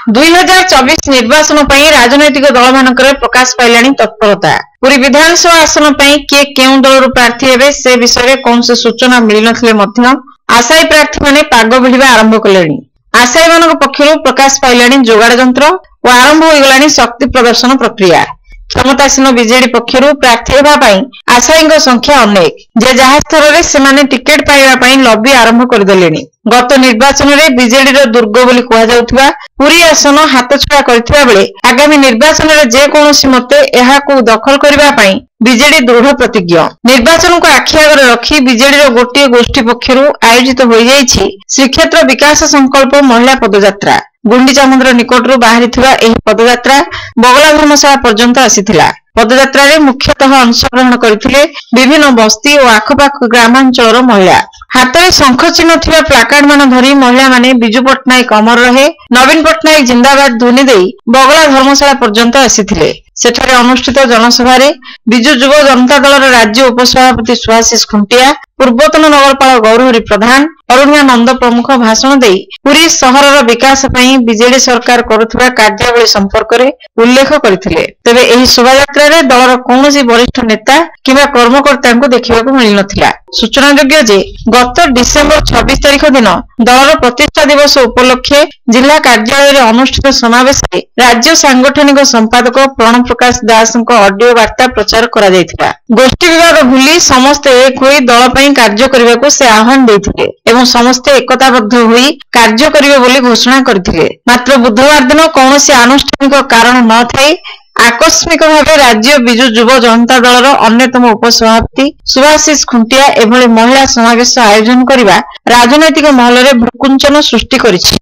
2024 निर्वाचन पर राजनैतिक दल मानकर प्रकाश पाइलानी तत्परता। पूरी विधानसभा आसन पर किए केउं दलर प्रार्थी हेबे से विषय में कौन से सूचना मिल नथिले आशायी प्रार्थी माने पाग भिड़ा आरंभ कलेनी। आशायी मानक पक्षरु प्रकाश पाइलानी जोगाड़ जंत्र और आरंभ हो गलानी शक्ति प्रदर्शन प्रक्रिया। क्षमतासीन बीजेडी पक्षरु प्रार्थी हेबा पई आशायी संख्या अनेक जे जहा स्तर रे सेमाने टिकेट पाइबा पई लॉबी आरंभ कर देलेनी। गत निर्वाचन में बीजेडी रो दुर्ग बोली कहा जाउथबा पूरी आसन हाथछड़ा करथिबा बेले आगामी निर्वाचन में जे कोनोसी मते एहाकू दखल करबा पई बीजेडी दृढ़ प्रतिज्ञ। निर्वाचन को आखि आगे रखी बीजेडी रो गोटे गोष्ठी पक्षरु आयोजित हो जाइछि श्रीक्षेत्र विकास संकल्प महिला पदयात्रा। गुंडीचा मंदिर निकटरू बाहरी एही पदयात्रा बगला धर्मशाला पर्यंत आसीथिला। पदयात्रा रे मुख्यतः अंशग्रहण करथिले विभिन्न बस्ती और आखपाख ग्रामांचल महिला। हाथ में शंख चिन्ह थिबा प्लाकार्ड मान धरी महिला माने बिजू पट्टनायक अमर रहे नवीन पट्टनायक जिंदाबाद ध्वनि देई बगला धर्मशाला पर्यंत आसीथिले। सेठारे अनुष्ठित जनसभा रे बिजू युव जनता दल राज्य उपसभापति सुभाषिष खुंटिया पूर्वतन नगरपाल गौरहरि प्रधान अरुणिया नंद प्रमुख भाषण देई पूरी सहर विकास पई बीजेडी सरकार करुथबा कार्यावली संपर्क में उल्लेख करथिले। तेबे एही शोभायात्रा रे दलर कौनसी वरिष्ठ नेता किबा कर्मकर्ता को देखिबाकू मिल नथिला। सूचनायोग्य जे गत डिसेम्बर 26 तारिख दिन दलर प्रतिष्ठा दिवस उपलक्षे जिला कार्यालय रे अनुष्ठित समावेश रे राज्य सांगठनिक संपादक प्रण प्रकाश दास ऑडियो वार्ता प्रचार करा जायथिला। गोष्ठी विभाग भूली समस्त एक होई दल पई कार्य करबाकू से आह्वान देथिले एवं समस्त एकताबद्ध होई कार्य करिवे बोली घोषणा करथिले। मात्र बुधवार दिन कौनसी आनुष्ठानिक कारण न थाई आकस्मिक भाव राज्य बिजू युव जनता दलर अन्यतम उपसभापति सुभाषिष खुंटिया एभली महिला समावेश आयोजन करिबा राजनैतिक महल रे भूकुंचन सृष्टि करिछि।